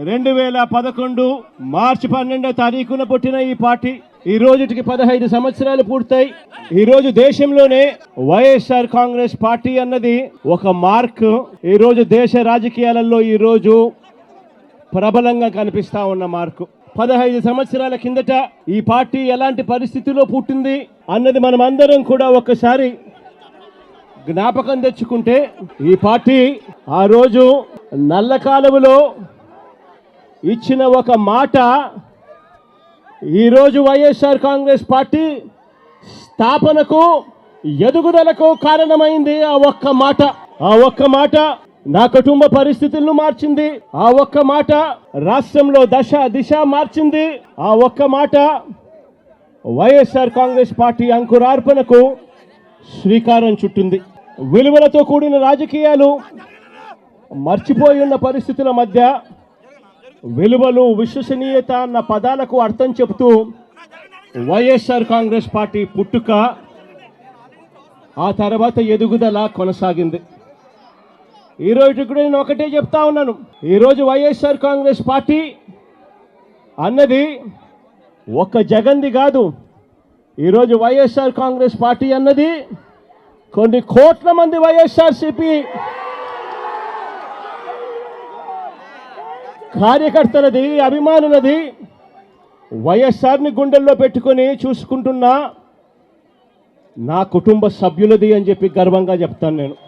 2011 మార్చి 12వ తారీఖున పుట్టిన ఈ పార్టీ ఈ రోజుకి 15 సంవత్సరాలు పూర్తయి ఈ రోజు దేశంలోనే వైఎస్ఆర్ కాంగ్రెస్ పార్టీ అన్నది ఒక మార్క్ ఈ రోజు దేశ రాజకీయాలలో ఈ రోజు ప్రబలంగా కనిపిస్తా ఉన్న మార్కు 15 సంవత్సరాల కిందట ఈ పార్టీ ఎలాంటి పరిస్థితిలో పుట్టింది అన్నది మనం అందరం కూడా ఒకసారి జ్ఞాపకం తెచ్చుకుంటే ఈ పార్టీ ఆ రోజు నల్ల కాలువలో ఇచ్చిన ఒక మాట ఈరోజు వైఎస్ఆర్ కాంగ్రెస్ పార్టీ స్థాపనకు ఎదుగుదలకు కారణమైంది. ఆ ఒక్క మాట నా కుటుంబ పరిస్థితులను మార్చింది. ఆ ఒక్క మాట రాష్ట్రంలో దిశ మార్చింది. ఆ ఒక్క మాట వైఎస్ఆర్ కాంగ్రెస్ పార్టీ అంకురార్పణకు శ్రీకారం చుట్టింది. విలువలతో కూడిన రాజకీయాలు మర్చిపోయి ఉన్న పరిస్థితుల మధ్య విలువలు విశ్వసనీయత అన్న పదాలకు అర్థం చెబుతూ వైఎస్ఆర్ కాంగ్రెస్ పార్టీ పుట్టుక ఆ తర్వాత ఎదుగుదల కొనసాగింది. ఈరోజు కూడా నేను ఒకటే చెప్తా ఉన్నాను, ఈరోజు వైఎస్ఆర్ కాంగ్రెస్ పార్టీ అన్నది ఒక్క జగన్ది కాదు. ఈరోజు వైఎస్ఆర్ కాంగ్రెస్ పార్టీ అన్నది కొన్ని కోట్ల మంది వైఎస్ఆర్సీపీ కార్యకర్తలది, అభిమానులది, వైఎస్ఆర్ని గుండెల్లో పెట్టుకొని చూసుకుంటున్న నా కుటుంబ సభ్యులది అని చెప్పి గర్వంగా చెప్తాను నేను.